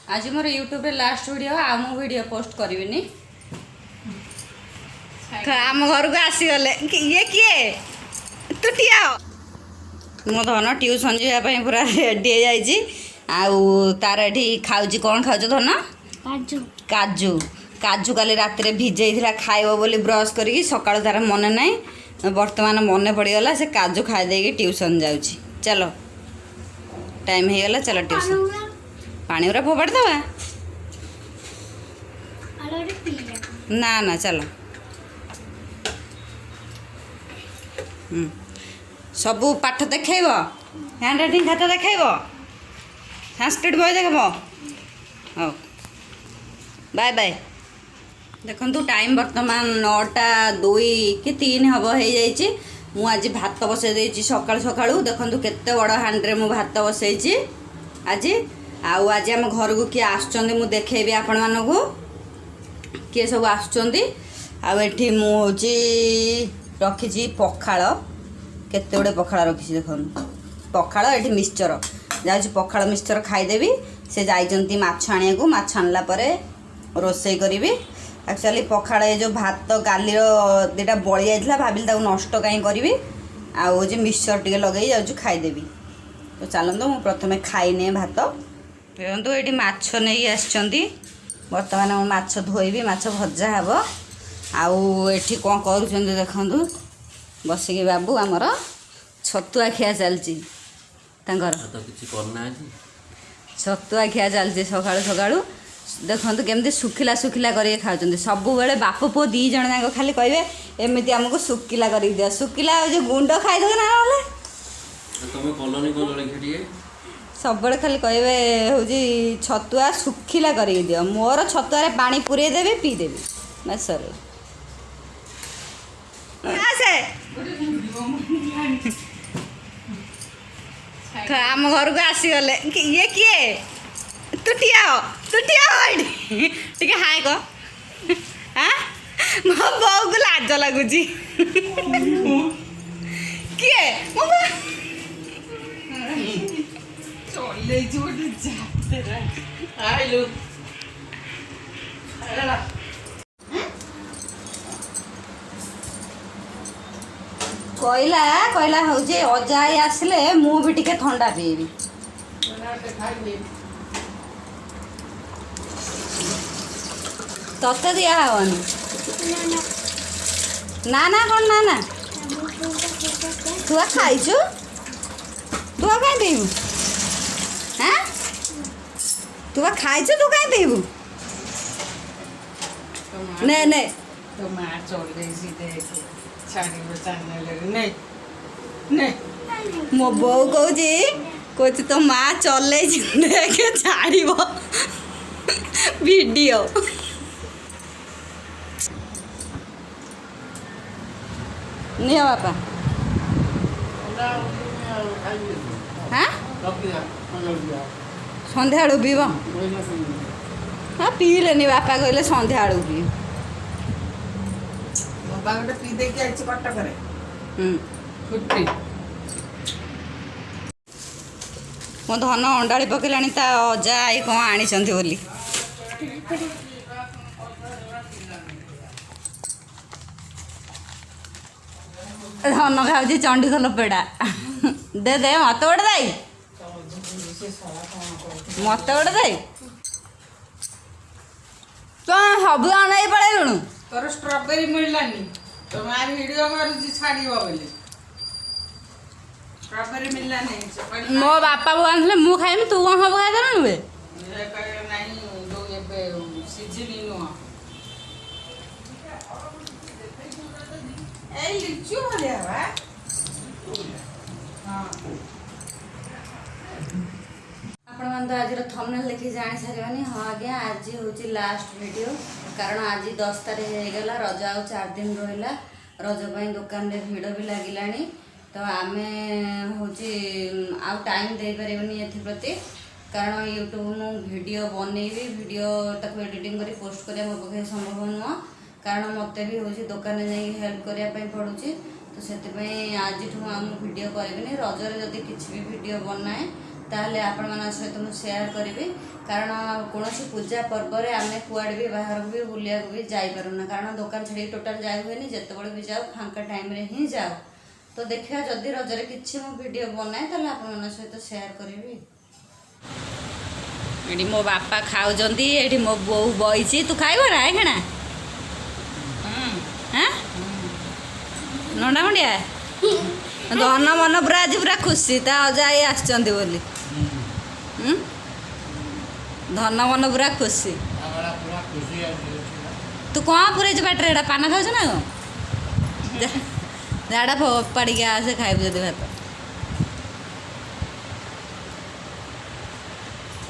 आज मोर यूट्यूब रे last video आम वीडियो पोस्ट करिविनी आम घर को आसीगले ये किए तू ठिया मो धन ट्यूशन जावाई पूरा रेडी हो तार ये खाऊँ कौन खाऊ धन काजू काजू काजू काली रात भिजे खाइब बोली ब्रश करी सकाल तार मन ना बर्तमान मन पड़गला से काजू खाई ट्यूशन जाऊँ चलो टाइम हो गला चलो ट्यूशन पानी पूरा फोपाड़ दवा ना ना चलो सबू पाठ देखेब हैंड राइटिंग खाता देखेब संस्कृत बही देख हाँ बाय बाय देखु टाइम बर्तमान 9टा 2 कि 3 हम हो जाइए मु आज भात बसई देती सकाळु सकाळु देखु केते बड़ हांड्रे मु भात बसई आज आज आम घर को किए आसुँच मु देखेबी आपण मानू किए सब आसुँच मुझे रखी पखाड़ केते गुड़े पखाड़ रखी देख पखाड़ ये मिक्सचर जाऊँ पखाड़ मिक्सचर खाईदेवी से जाइंट माछ आने को माछ आणला रोसई करी एक्चुअली पखाड़ ये जो भात काली दुटा बड़ी जाइला भाविली नष्ट कहीं करी आउ मिक्सचर टे लगे जाऊँ खाईदेवी तो चलते मुझे प्रथम खाईने भात देखो ये माछ नहीं आसछंती बर्तमान माछ धोइबी माछ भजा हे आठी कौन कर देखु बसिकी बाबू आमर छतुआ खिया चलती छतुआ खिया चलती सकाळु सकाळु देखु केमती सुखिला सुखिला कर खाऊँ सब बेले बाप पुओ दी जन जाक खाली कहे एमती आमको सुखिला कर दिया सुखिला जो गुंड खाईदे ना सब खाली कहे हूँ छतुआ सुखिला कर दियो मोर छतुआ पानी पूरे देवी पीदेवी बस सर आम घर को आसीगले ये किए तू ठिया टे हाय कह मो बो को लाज लगुच किए कहला कहला हूँ अजा आई आसले मु भी टिके ठंडा पीबी तते दिया हवनी ना ना कौन ना ना तू खाइचु तू कहीं पीबू हाँ तू खाइचु तू कहीं पीबू नहीं नहीं तो माँ चल गई देख मो बो कौच तो माँ चल देखे छाड़ वीडियो नहीं बापा हाँ सन्ध्या पीब हाँ पीले बापा कहले सन्ध्या पी गोटे पी दे कटक मो धन अंडाड़ी पकड़ा ता अजा आई कौन आनी बोली धन खाऊ चंडीखोल पेड़ा दे दे मत गोटे दाई मत गोटे दाई तो सब अनाई पड़ेलुणु तोर स्ट्रॉबेरी मिललानी तो मैं वीडियो करूँ छाड़ बोली स्ट्रॉबेरी मिलला नहीं मो बापा वो आनले मु खाइम तू कौन सब खाई देलु बे नहीं जो एबे सीजनी नो ए लिचू वाले बा हां आपण मन तो आज थंबनेल देखि जानि सारिबानी हाँ आज्ञा आज हूँ लास्ट वीडियो कारण आज 10 तारीख हो गला रज आ 4 दिन रहा रज दुकान रे भिड़ भी लगिलानी तो आम हूँ आउ टाइम दे पारे प्रति कारण यूट्यूब मु वीडियो बनईबी वीडियो ताको एडिटिंग करी पोस्ट करिया मो पखे संभव नुह कारण मते भी हूँ दुकान जाई हेल्प करिया पड़ुची तो से आज वीडियो करें रजरे जदि किसी भी वीडियो बनाए ताहले आपण मान सहित मु शेयर करी कारण कौन पूजा पर्व आम कुआड़े भी बाहर भी बुलिया भी जापरूना कारण दुकान छाड़ी टोटाल जाए हुए जिते भी जाओ फांका टाइम रे ही जाओ तो देखा जदि रजरे किसी मु वीडियो बनाए ताहले आपण सहित शेयर करी। एटी मो बापा खाऊंट ये मो बो बही तू खाइब ना एखना हाँ नंडा मुंडिया धन मन पूरा आज पूरा खुशी ता अजा ये आसचंदी बोली धन मन पूरा खुशी तू कौन पूरे बाटे पान खाऊ ना झाड़ा पड़ी आसे खाइबू जदि भात